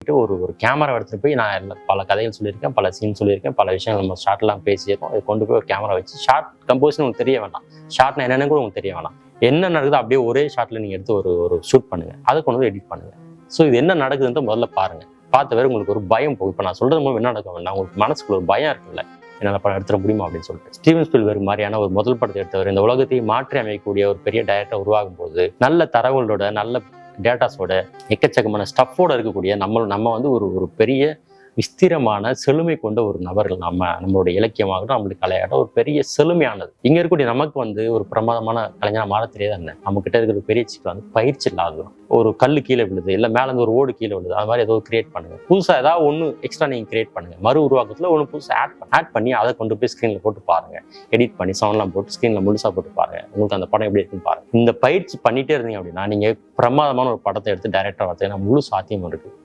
போயிட்டு ஒரு ஒரு கேமரா எடுத்துகிட்டு போய் நான் பல கதைகள் சொல்லியிருக்கேன், பல சீன் சொல்லியிருக்கேன், பல விஷயங்கள் நம்ம ஷார்ட்லாம் பேசியிருக்கோம். அதை கொண்டு போய் ஒரு கேமரா வச்சு ஷார்ட் கம்போஸ்னு உங்களுக்கு தெரிய வேண்டாம், ஷார்ட்னா என்னென்னு கூட உங்களுக்கு தெரிய வேணாம். என்ன நடக்குது அப்படியே ஒரே ஷார்ட்ல நீங்கள் எடுத்து ஒரு ஷூட் பண்ணுங்க, அதை கொண்டு வந்து எடிட் பண்ணுங்க. ஸோ இது என்ன நடக்குதுன்னு முதல்ல பாருங்க. பார்த்த வேறு உங்களுக்கு ஒரு பயம் போகும். இப்போ நான் சொல்றது மூலம் என்ன நடக்க வேண்டாம், உங்களுக்கு மனசுக்குள்ள ஒரு பயம் இருக்குல்ல, என்னால் படம் எடுத்துட முடியுமா அப்படின்னு சொல்லிட்டு. ஸ்டீவன் ஸ்பீல்பர்க் மாதிரியான ஒரு முதல் படத்தை எடுத்தவர் இந்த உலகத்தையே மாற்றி அமைக்கக்கூடிய ஒரு பெரிய டைரக்டர் உருவாகும் போது நல்ல தரவுகளோட நல்ல டேட்டாஸோட எக்கச்சக்கமான ஸ்டஃபோட இருக்கக்கூடிய நம்ம வந்து ஒரு பெரிய விஸ்திரமான செழுமை கொண்ட ஒரு நபர்கள். நம்மளுடைய இலக்கியமாகட்டும் நம்மளுடைய கலையாகட்டும் ஒரு பெரிய செழுமையானது. இங்க இருக்கக்கூடிய நமக்கு வந்து ஒரு பிரமாதமான கலைஞனா மாற தெரியாது. என்ன நம்ம கிட்ட இருக்கிற பெரிய சிக்கல் வந்து பயிற்சி இல்லாத ஒரு கல் கீழே விழுது, இல்லை மேல இருந்து ஒரு ஓடு கீழே விழுது, அது மாதிரி ஏதோ கிரியேட் பண்ணுங்க. புதுசா ஏதாவது ஒன்று எக்ஸ்ட்ரா நீங்க கிரியேட் பண்ணுங்க. மறு உருவாக்கத்துல ஒன்று புதுசாக ஆட் பண்ணி அதை கொண்டு போய் ஸ்க்ரீன்ல போட்டு பாருங்க. எடிட் பண்ணி சவுண்ட்லாம் போட்டு ஸ்க்ரீன்ல முழுசா போட்டு பாருங்க. உங்களுக்கு அந்த படம் எப்படி இருக்குன்னு பாருங்க. இந்த பயிற்சி பண்ணிட்டே இருந்தீங்க அப்படின்னா நீங்க பிரமாதமான ஒரு படத்தை எடுத்து டைரக்டர் வரதுக்கு முழு சாத்தியம் இருக்கு.